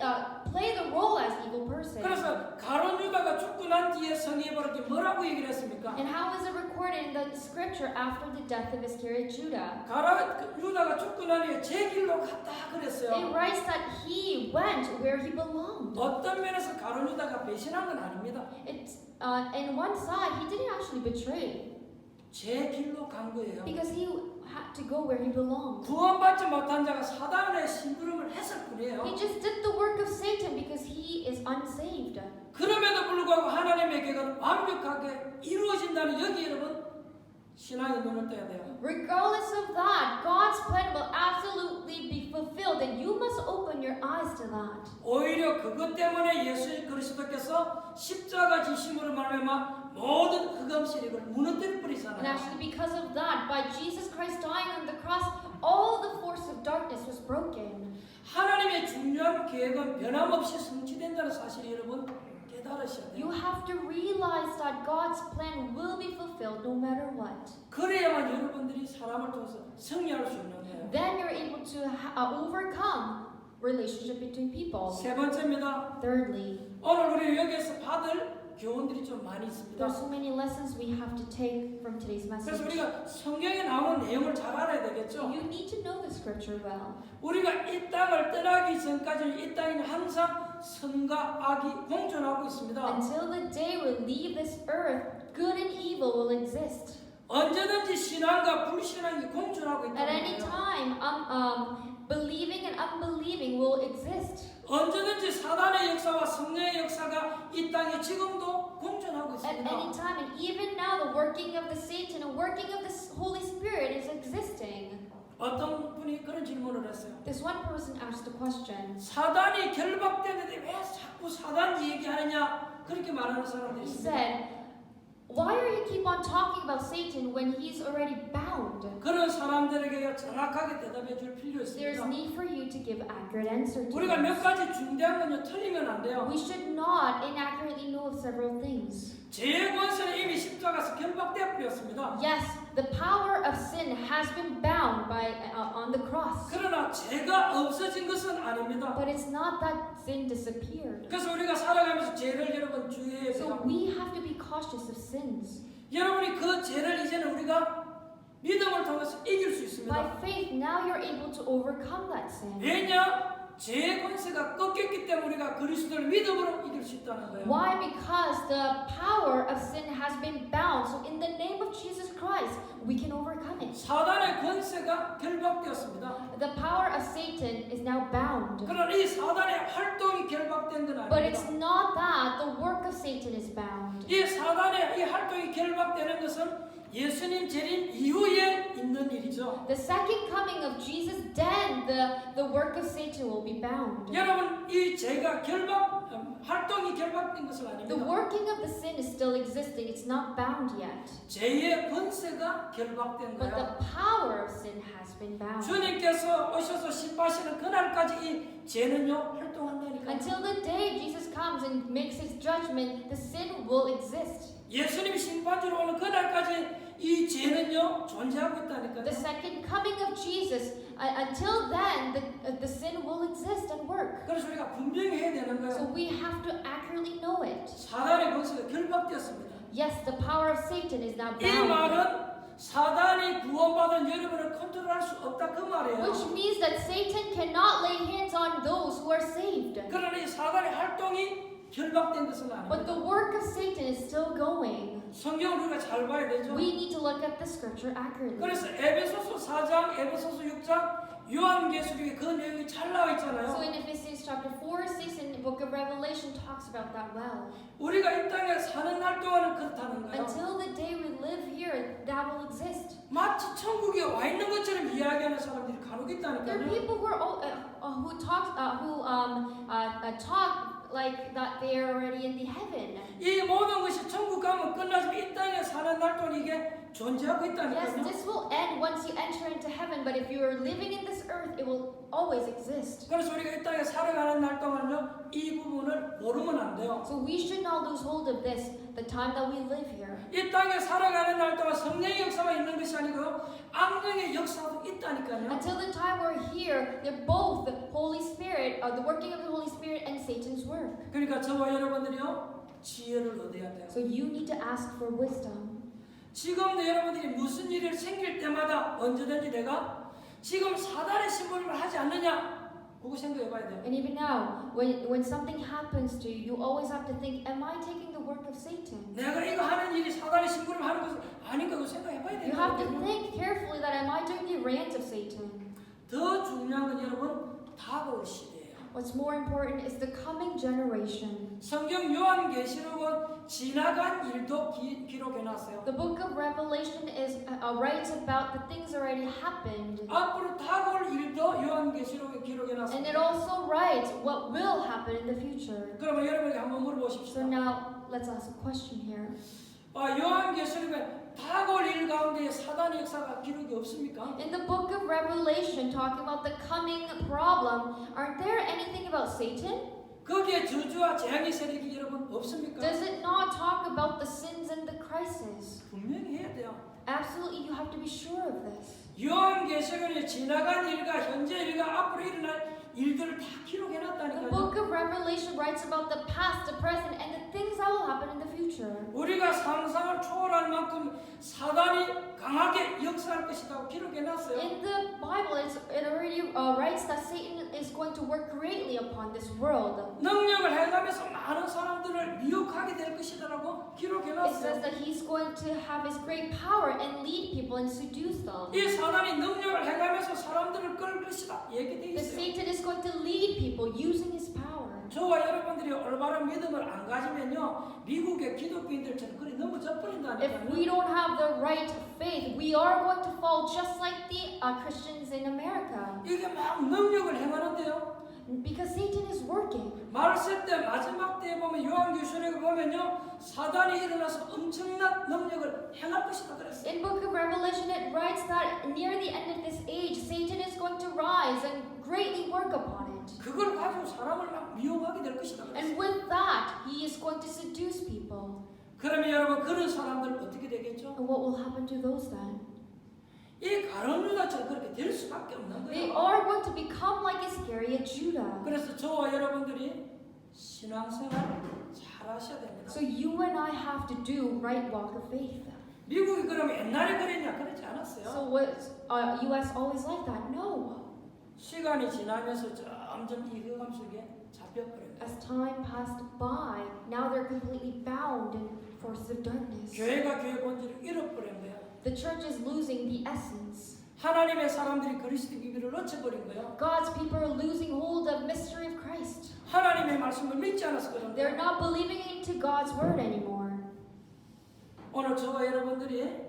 play the role as evil person. 그래서 가룟 유다가 죽고 난 뒤에 성경에 이렇게 뭐라고 얘기를 했습니까? And how is it recorded in the scripture after the death of Iscariot Judah? 유다가 죽고 난 뒤에 제 길로 갔다 It 그랬어요. writes that he went where he belonged. 어떤 면에서 가룟 유다가 배신한 건 아닙니다. It's in one side he didn't actually betray 제 길로 간 거예요. because he had to go where he belonged. 구원받지 못한 자가 사단의 심부름을 했을 뿐이에요. He just did the work of Satan because he is unsaved. 그럼에도 불구하고 하나님의 계획은 완벽하게 이루어진다는 여기 여러분 신앙의 눈을 떠야 돼요. Regardless of that, God's plan will absolutely be fulfilled, and you must open your eyes to that. 오히려 그것 때문에 예수 그리스도께서 십자가 지심으로 말하면 모든 흑암 세력을 무너뜨려 And 버리잖아요. actually, because of that, by Jesus Christ dying on the cross, all the force of darkness was broken. 하나님의 중요한 계획은 변함없이 성취된다는 사실을 여러분 깨달으셔야 돼요. You have to realize that God's plan will be fulfilled no matter what. 그래야만 여러분들이 사람을 통해서 승리할 수 있는 거예요. Then you're able to overcome relationship between people. 세 번째입니다. Thirdly, 오늘 우리 여기에서 받을 교훈들이 좀 많이 있습니다. there's so many lessons we have to take from today's 그래서 message. 우리가 성경에 나오는 내용을 잘 알아야 되겠죠. You need to know the scripture well. 우리가 이 땅을 떠나기 전까지는 이 땅에는 항상 선과 악이 공존하고 있습니다. Until the day we leave this earth, good and evil will exist. 언제든지 신앙과 불신앙이 공존하고 At 있다는 any 거예요. time, believing and unbelieving will exist. 언제든지 사단의 역사와 성령의 역사가 이 땅에 지금도 공존하고 At any 있습니다. time, and even now, the working of the Satan and working of the Holy Spirit is existing. 어떤 분이 그런 질문을 했어요. This one person asked a question. 사단이 결박되는데 왜 자꾸 사단 얘기하느냐 그렇게 말하는 사람들이 He 있습니다. said, "Why are you keep on talking about Satan when he's already bound?" 그런 사람들에게 정확하게 대답해 줄 필요 There's 있습니다. need for you to give accurate answer to 우리가 몇 this. 가지 중대한 건요 틀리면 안 돼요. We should not inaccurately know of several things. 죄의 권세는 이미 십자가에서 결박되어 버렸습니다. Yes, the power of sin has been bound on the cross. 그러나 죄가 없어진 것은 아닙니다. But it's not that sin disappeared. 그래서 우리가 살아가면서 죄를 여러분 주의해야 So 돼요. we have to be cautious of sins. 여러분이 그 죄를 이제는 우리가 믿음을 통해서 이길 수 있습니다. By faith, now you're able to overcome that sin. 왜냐? 죄의 권세가 꺾였기 때문에 우리가 그리스도를 믿음으로 이길 수 있다는 거예요. Why? Because the power of sin has been bound. So in the name of Jesus Christ, we can overcome it. 사단의 권세가 결박되었습니다. The power of Satan is now bound. 그러나 이 사단의 활동이 결박된 건 But it's 아닙니다. not that the work of Satan is bound. 이 사단의 이 활동이 결박되는 것은 예수님 재림 이후에 있는 일이죠. The second coming of Jesus, then the work of Satan will be bound. 여러분 이 죄가 활동이 결박 결박된 것은 The 아닙니다. working of the sin is still existing. It's not bound yet. 죄의 권세가 결박된 But 거야. the power of sin has been bound. 주님께서 오셔서 심판하시는 그날까지 이 죄는요 활동한다니까요. Until the day Jesus comes and makes his judgment, the sin will exist. 예수님이 심판주로 오는 그날까지 이 죄는요 존재하고 있다니까요. The second coming of Jesus, until then, the sin will exist and work. 그래서 우리가 분명히 해야 되는 So 거예요. we have to accurately know it. 사단의 권세가 결박되었습니다. Yes, the power of Satan is now 이 bound. 말은 사단이 구원받은 여러분을 컨트롤할 수 없다 그 말이에요. Which means that Satan cannot lay hands on those who are saved. 그러나 이 사단의 활동이 결박된 것은 But 아닙니다. the work of Satan is still going. 성경을 우리가 잘 봐야 되죠. We need to look at the scripture accurately. 그래서 에베소서 4장, 에베소서 6장, 요한계시록에 그 내용이 잘 나와 So 있잖아요. in Ephesians chapter 4, 6, and the book of Revelation talks about that well. 우리가 이 땅에 사는 날 동안은 그렇다는 거예요. Until the day we live here, that will exist. 마치 천국에 와 있는 것처럼 이야기하는 사람들이 간혹 There are 있다니까요. people who talk like that they are already in the heaven. 이 모든 것이 천국 가면 끝나지만 이 땅에 사는 날 동안 이게 존재하고 Yes, 있다니까요. this will end once you enter into heaven, but if you are living in this earth, it will always exist. 그래서 우리가 이 땅에 살아가는 날 동안요 이 부분을 모르면 안 돼요. So we should not lose hold of this, the time that we live here. 이 땅에 살아가는 날 동안 성령의 역사가 있는 것이 아니고요 악령의 역사도 있다니까요. Until the time we're here, they're both the Holy Spirit, the working of the Holy Spirit and Satan's work. 그러니까 저와 여러분들이요 지혜를 얻어야 돼요. So you need to ask for wisdom. 지금도 여러분들이 무슨 일이 생길 때마다 언제든지 내가 지금 사단의 심부름을 하지 않느냐 그거 생각해봐야 돼요. And even now, when something happens to you, you always have to think, am I taking the work of Satan? 내가 이거 하는 일이 사단의 심부름 하는 것은 아닌가 그거 생각해봐야 You have to 돼요. think carefully that am I doing the reins of Satan? 더 중요한 건 여러분 다가올 시대예요. What's more important is the coming generation. 성경 요한계시록은 지나간 일도 기록해놨어요. The book of Revelation writes about the things already happened. 앞으로 다가올 일도 요한계시록에 And 기록해놨습니다. it also writes what will happen in the future. 그러면 여러분에게 한번 So 물어보십시오. now, let's ask a question here. 요한계시록에 다가올 일 가운데 사단의 역사가 기록이 없습니까? In the book of Revelation, talking about the coming problem, aren't there anything about Satan? 거기에 저주와 재앙의 세력이 여러분 없습니까? Does it not talk about the sins and the crisis? 분명히 해야 돼요. Absolutely, you have to be sure of this. 요한계시록에 지나간 일과 현재 일과 앞으로 일어날 일들을 다 The 기록해놨다니까요. book of Revelation writes about the past, the present, and the things that will happen in the future. 우리가 상상을 초월할 만큼 사단이 강하게 역사할 것이라고 기록해놨어요. In the Bible, it already writes that Satan is going to work greatly upon this world. 능력을 행하면서 많은 사람들을 미혹하게 될 것이라고 It says 기록해놨어요. that he's going to have his great power and lead people and seduce them. 이 사단이 능력을 행하면서 사람들을 끌 것이다 얘기되어 The 있어요. Satan is going to lead people using his power. 저와 여러분들이 올바른 믿음을 안 가지면요 미국의 기독교인들처럼 그리 If 넘어져버린다니까요. we don't have the right faith, we are going to fall just like the Christians in America. 이게 막 능력을 행하는데요. Because Satan is working. 말세 때 마지막 때에 보면 요한계시록에 보면요 사단이 일어나서 엄청난 능력을 행할 것이다 그랬어요. In book of Revelation, it writes that near the end of this age, Satan is going to rise and greatly work upon it. 그걸 가지고 사람을 막 미혹하게 될 것이다 그랬어요. And with that, he is going to seduce people. 그러면 여러분 그런 사람들은 어떻게 되겠죠? And what will happen to those then? 이 가룟 유다처럼 그렇게 될 수밖에 없는 They 거예요. are going to become like Iscariot Judah. 그래서 저와 여러분들이 신앙생활 잘 하셔야 됩니다. So you and I have to do right walk of faith. 미국이 그러면 옛날에 그랬냐? 그렇지 So 않았어요. was U.S. always like that? No. 시간이 지나면서 점점 이 흑암 속에 잡혀버립니다. As time passed by, now they're completely bound in forces of darkness. 교회가 교회 본질을 잃어버린 거예요. The church is losing the essence. 하나님의 사람들이 그리스도 비밀을 놓쳐버린 거예요. God's people are losing hold of mystery of Christ. 하나님의 말씀을 믿지 않아서 그런 They're 거예요. not believing into God's word anymore. 오늘 저와 여러분들이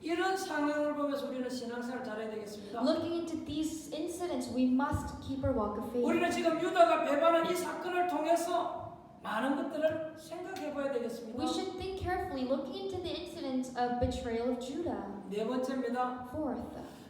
이런 상황을 보면서 우리는 신앙생활 잘해야 되겠습니다. Looking into these incidents, we must keep our walk of faith. 우리는 지금 유다가 배반한 이 사건을 통해서 많은 것들을 생각해 봐야 되겠습니다. We should think carefully, looking into the incident of betrayal of Judah. 네 번째입니다. Fourth.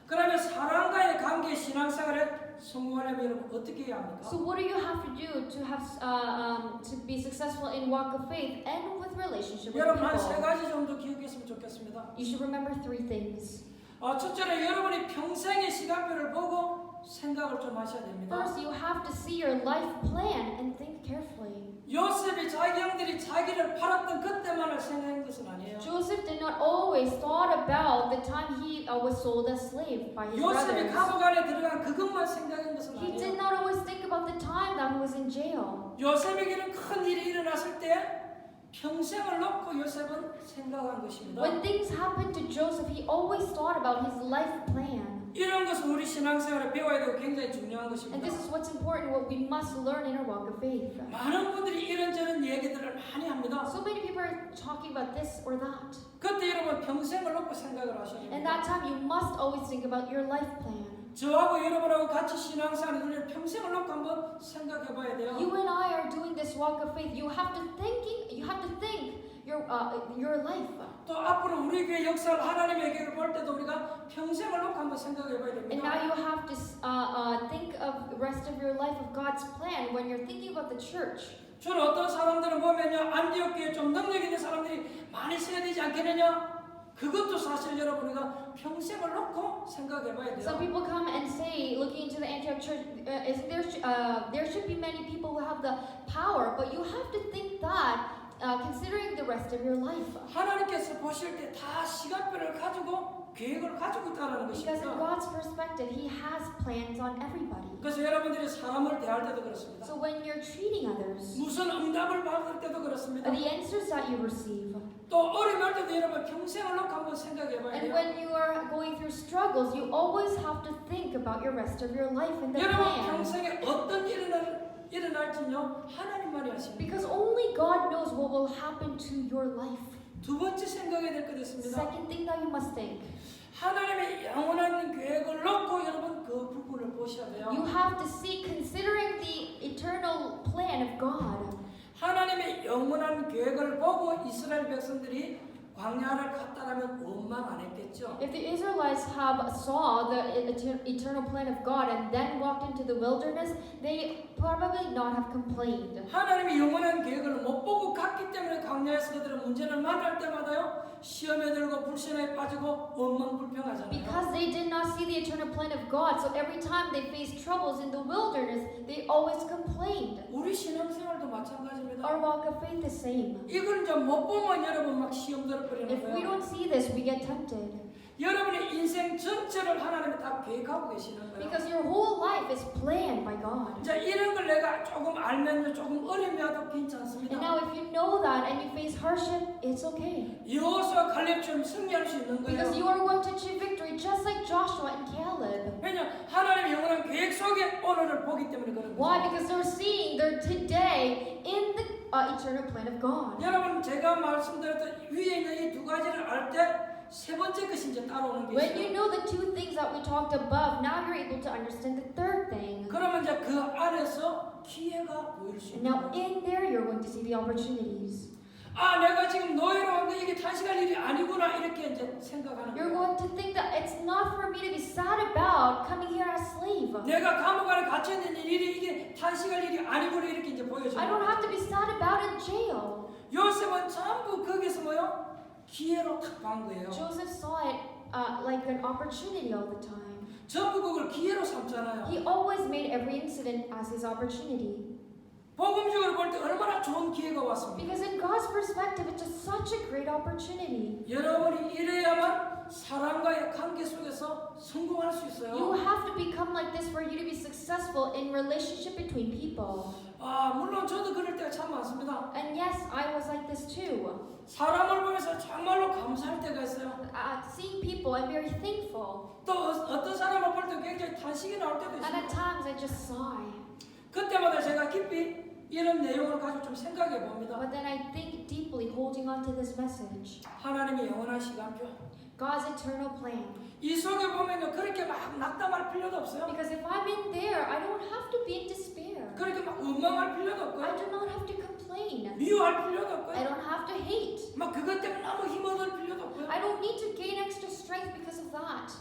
그러면 사람과의 관계 신앙생활에 성공하려면 여러분 어떻게 해야 합니까? So what do you have to do to be successful in walk of faith and with relationship with 여러분 한 세 people? 가지 정도 기억했으면 좋겠습니다. You should remember three things. 첫째는 여러분이 평생의 시간표를 보고 생각을 좀 하셔야 됩니다. First, you have to see your life plan and think carefully. 요셉이 자기 형들이 자기를 팔았던 그때만을 생각한 것은 아니에요. Joseph did not always thought about the time he was sold as slave by his 요셉이 brothers. 감옥 안에 들어간 그것만 생각한 것은 He did 아니에요. not always think about the time that he was in jail. 요셉에게는 큰 일이 일어났을 때 평생을 놓고 요셉은 생각한 것입니다. When things happened to Joseph, he always thought about his life plan. 이런 것은 우리 신앙생활에 배워야 되고 굉장히 중요한 And 것입니다. this is what's important, what we must learn in our walk of faith. 많은 분들이 이런저런 얘기들을 많이 합니다. So many people are talking about this or that. 그때 여러분 평생을 놓고 생각을 하셔야 And 됩니다. that time, you must always think about your life plan. 저하고 여러분하고 같이 신앙생활을 우리는 평생을 놓고 한번 생각해 봐야 돼요. You and I are doing this walk of faith. You have to think your life. 또 앞으로 우리 교회 역사를 하나님의 교회를 볼 때도 우리가 평생을 놓고 한번 생각해 봐야 And 됩니다. now you have to think of the rest of your life of God's plan when you're thinking about the church. 주로 어떤 사람들은 보면요, 안디옥 교회 좀 능력 있는 사람들이 많이 써야 되지 않겠느냐? 그것도 사실 여러분 우리가 평생을 놓고 생각해 봐야 Some 돼요. people come and say, looking into the Antioch church, there should be many people who have the power, but you have to think that considering the rest of your life. 하나님께서 보실 때 다 시간표를 가지고 계획을 가지고 있다는 Because in 것입니다. God's perspective, He has plans on everybody. 그래서 여러분들이 사람을 대할 때도 그렇습니다. So when you're treating others, 무슨 응답을 받을 때도 그렇습니다. the answers that you receive, 또 어려울 때도 여러분 평생을 놓고 한번 생각해 봐야 and 돼요. when you are going through struggles, you always have to think about your rest of your life and the 여러분 plan. 평생에 어떤 일이 일어날지요 하나님만이 아십니다. Because only God knows what will happen to your life. 두 번째 생각해야 될 것 있습니다. Second thing that you must think, 하나님의 영원한 계획을 놓고 여러분 그 부분을 보셔야 돼요. you have to see, considering the eternal plan of God. 하나님의 영원한 계획을 보고 이스라엘 백성들이 광야를 갔다라면 원망 안 했겠죠. If the Israelites saw the eternal plan of God and then walked into the wilderness, they probably not have complained. 하나님의 영원한 계획을 못 보고 갔기 때문에 광야에서 그들은 문제를 만날 때마다요 시험에 들고 불신에 빠지고 원망 불평하잖아요. Because they did not see the eternal plan of God, so every time they faced troubles in the wilderness, they always complained. 우리 신앙생활도 마찬가지입니다. Our walk of faith is the same. 이걸 좀 못 보면 여러분 막 시험 들어버리는 If we 거예요. don't see this, we get tempted. 여러분의 인생 전체를 하나님이 다 계획하고 계시는 거예요. Because your whole life is planned by God. 자, 이런 걸 내가 조금 알면 조금 어려워도 괜찮습니다. And now if you know that and you face hardship, it's okay. 여호수아 갈렙처럼 승리할 수 있는 Because you 거예요. are going to achieve victory just like Joshua and Caleb. 왜냐? 하나님의 영원한 계획 속에 오늘을 보기 때문에 그런 Why? 거죠. Because they're seeing their today in the eternal plan of God. 여러분 제가 말씀드렸던 위에 있는 이 두 가지를 알 때 세 번째 것이 이제 따라오는 게 When you 있어요. know the two things that we talked above, now you're able to understand the third thing. 그러면 이제 그 안에서 기회가 보일 수 And 있는 now 거예요. in there, you're going to see the opportunities. 아, 내가 지금 노예로 한 거 이게 단식할 일이 아니구나 이렇게 이제 생각하는 You're 거예요. going to think that it's not for me to be sad about coming here as slave. 내가 감옥 안에 갇혀 있는 일이 이게 단식할 일이 아니구나 이렇게 이제 보여져요. I don't have to be sad about in jail. 요셉은 전부 거기서 뭐요? 기회로 탁 본 거예요. Joseph saw it like an opportunity all the time. 전부 그걸 기회로 삼잖아요. He always made every incident as his opportunity. 복음적으로 볼 때 얼마나 좋은 기회가 왔습니다. Because in God's perspective, it's just such a great opportunity. 여러분이 이래야만 사람과의 관계 속에서 성공할 수 You 있어요. have to become like this for you to be successful in relationship between people. 아, 물론 저도 그럴 때가 참 많습니다. And yes, I was like this too. 사람을 보면서 정말로 감사할 때가 있어요. Seeing people, I'm very thankful. 또 어떤 사람을 볼 때 굉장히 탄식이 나올 때도 And at 있어요. times, I just sigh. 그때마다 제가 깊이 이런 내용을 가지고 좀 생각해 봅니다. But then I think deeply, holding on to this message. 하나님의 영원한 시간표. God's eternal plan. 이 속에 보면요 그렇게 막 낙담할 필요도 없어요. Because if I'm in there, I don't have to be in despair. 그렇게 막 원망할 필요도 I 없고요. do not have to complain. complain. 미워할 필요도 I 없고요. don't have to hate. 막 그것 때문에 너무 힘 얻을 필요도 없고요. I don't need to gain extra strength because of that.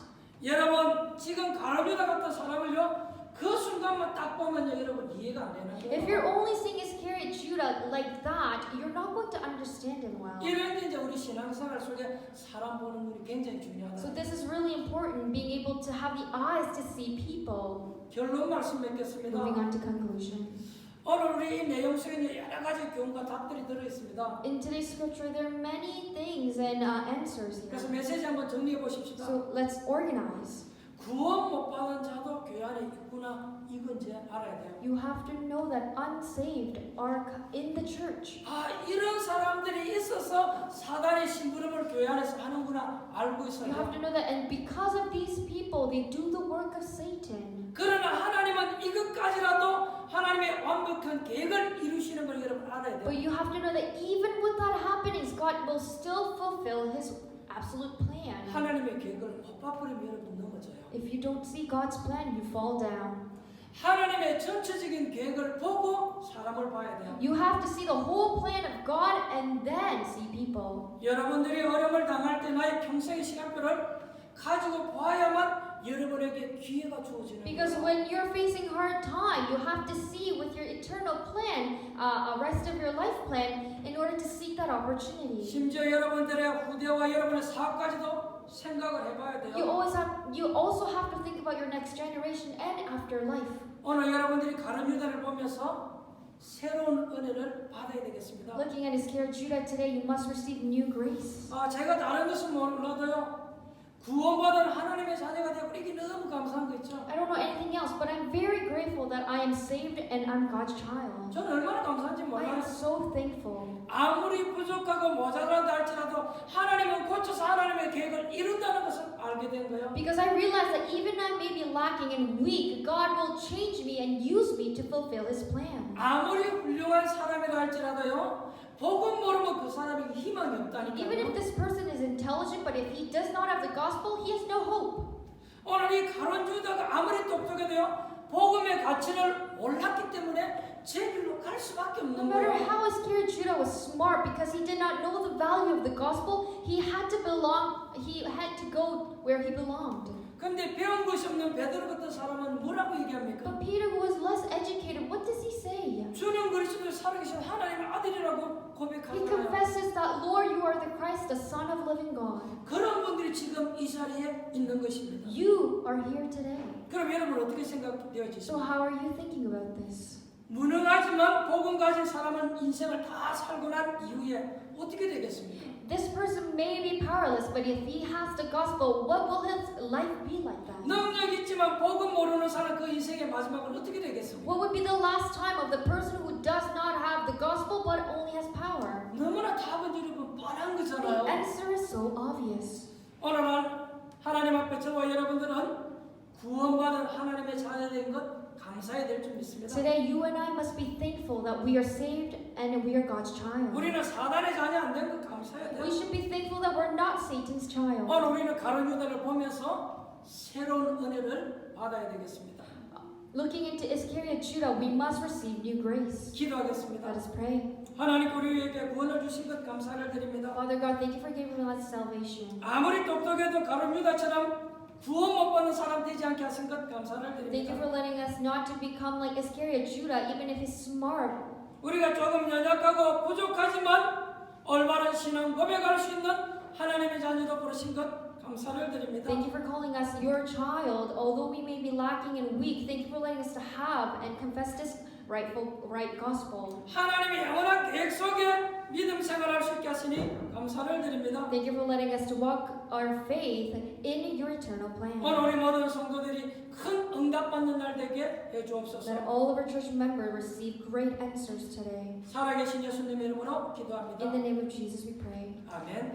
여러분 지금 가룟유다 같은 사람을요 그 순간만 딱 보면요 여러분 이해가 안 되는 If 거예요. you're only seeing Iscariot Judah like that, you're not going to understand him well. 이런 게 이제 우리 신앙생활 속에 사람 보는 눈이 굉장히 중요하다. So this is really important, being able to have the eyes to see people. 결론 말씀 맺겠습니다. Moving on to conclusion. 오늘 우리 이 내용 속에 여러 가지 교훈과 답들이 들어 있습니다. In today's scripture, there are many things and answers 그래서 here. 메시지 한번 정리해 보십시다. So let's organize. 구원 못 받은 자도 교회 안에 있구나. 이건 이제 알아야 돼요. You have to know that unsaved are in the church. 아 이런 사람들이 있어서 사단의 심부름을 교회 안에서 하는구나 알고 있어야 You have to 돼요. know that, and because of these people, they do the work of Satan. 그러나 하나님은 이것까지라도 하나님의 완벽한 계획을 이루시는 걸 여러분 알아야 돼요. But you have to know that even with that happenings, God will still fulfill His absolute plan. 하나님의 계획을 헛바쁘리면 여러분 넘어져요. If you don't see God's plan, you fall down. 하나님의 전체적인 계획을 보고 사람을 봐야 돼요. You have to see the whole plan of God and then see people. 여러분들이 어려움을 당할 때 나의 평생의 시간표를 가지고 봐야만 여러분에게 기회가 주어지는 Because 거예요. when you're facing hard time, you have to see with your eternal plan, rest of your life plan, in order to seek that opportunity. 심지어 여러분들의 후대와 여러분의 사업까지도 생각을 해봐야 돼요. You also have to think about your next generation and afterlife. 오늘 여러분들이 가룟유다를 보면서 새로운 은혜를 받아야 되겠습니다. Looking at Iscariot Judah today, you must receive new grace. 제가 다른 것은 몰라도요. 구원받은 하나님의 자녀가 되고 이게 너무 감사한 거 있죠. I don't know anything else, but I'm very grateful that I am saved and I'm God's child. 저는 얼마나 감사한지 I 몰라요. am so thankful. 아무리 부족하고 모자란다 할지라도 하나님은 고쳐서 하나님의 계획을 이룬다는 것을 알게 된 거예요. Because I realize that even I may be lacking and weak, God will change me and use me to fulfill His plan. 아무리 훌륭한 사람이라 할지라도요. 복음 모르면 그 사람에게 희망이 Even if 없다니까요. this person is intelligent, but if he does not have the gospel, he has no hope. 오늘 이 가룟유다가 아무리 똑똑해도요. 복음의 가치를 몰랐기 때문에 제 길로 갈 수밖에 No 없는 matter 거예요. how Iscariot Judah was smart, because he did not know the value of the gospel, he had to go where he belonged. 근데 배운 것이 없는 베드로 같은 사람은 뭐라고 얘기합니까? But Peter, who was less educated, what does he say? 주님 그리스도의 살아계신 하나님의 아들이라고 He 고백하잖아요. confesses that, Lord, you are the Christ, the Son of living God. 그런 분들이 지금 이 자리에 있는 것입니다. You are here today. 그럼 여러분 어떻게 So 생각되어지십니까? how are you thinking about this? 무능하지만 복음 가진 사람은 인생을 다 살고 난 이후에 어떻게 되겠습니까? This person may be powerless, but if he has the gospel, what will his life be like that? 능력 있지만 복음 모르는 사람 그 인생의 마지막은 어떻게 되겠습니까? What would be the last time of the person who does not have the gospel but only has power? 너무나 답은 여러분 뻔한 The 거잖아요. answer is so obvious. 오늘날 하나님 앞에 저와 여러분들은 구원받은 하나님의 자녀된 것 감사해야 될 줄 믿습니다. Today, you and I must be thankful that we are saved and we are God's child. 우리는 사단의 자녀 안 된 것 감사해야 We 돼요. should be thankful that we're not Satan's child. 오늘 우리는 가룟유다를 보면서 새로운 은혜를 받아야 되겠습니다. Looking into Iscariot Judah, we must receive new grace. 기도하겠습니다. Let us pray. 하나님 우리에게 구원을 주신 것 감사를 드립니다. Father God, thank you for giving us salvation. 아무리 똑똑해도 가룟유다처럼 구원 못 받는 사람 되지 않게 하신 것 감사를 Thank you 드립니다. for letting us not to become like Iscariot Judah, even if he's smart. 우리가 조금 연약하고 부족하지만 올바른 신앙 고백할 수 있는 하나님의 자녀도 부르신 것 감사를 드립니다. Thank you for calling us your child. Although we may be lacking and weak, thank you for letting us to have and confess this right gospel. 하나님의 영원한 계획 속에 믿음 생활할 수 있게 하시니 감사를 드립니다. Thank you for letting us to walk our faith in your eternal plan. 오늘 우리 모든 성도들이 큰 응답받는 날 되게 해주옵소서. That all of our church members receive great answers today. 살아계신 예수님의 이름으로 In 기도합니다. the name of Jesus we pray. 아멘.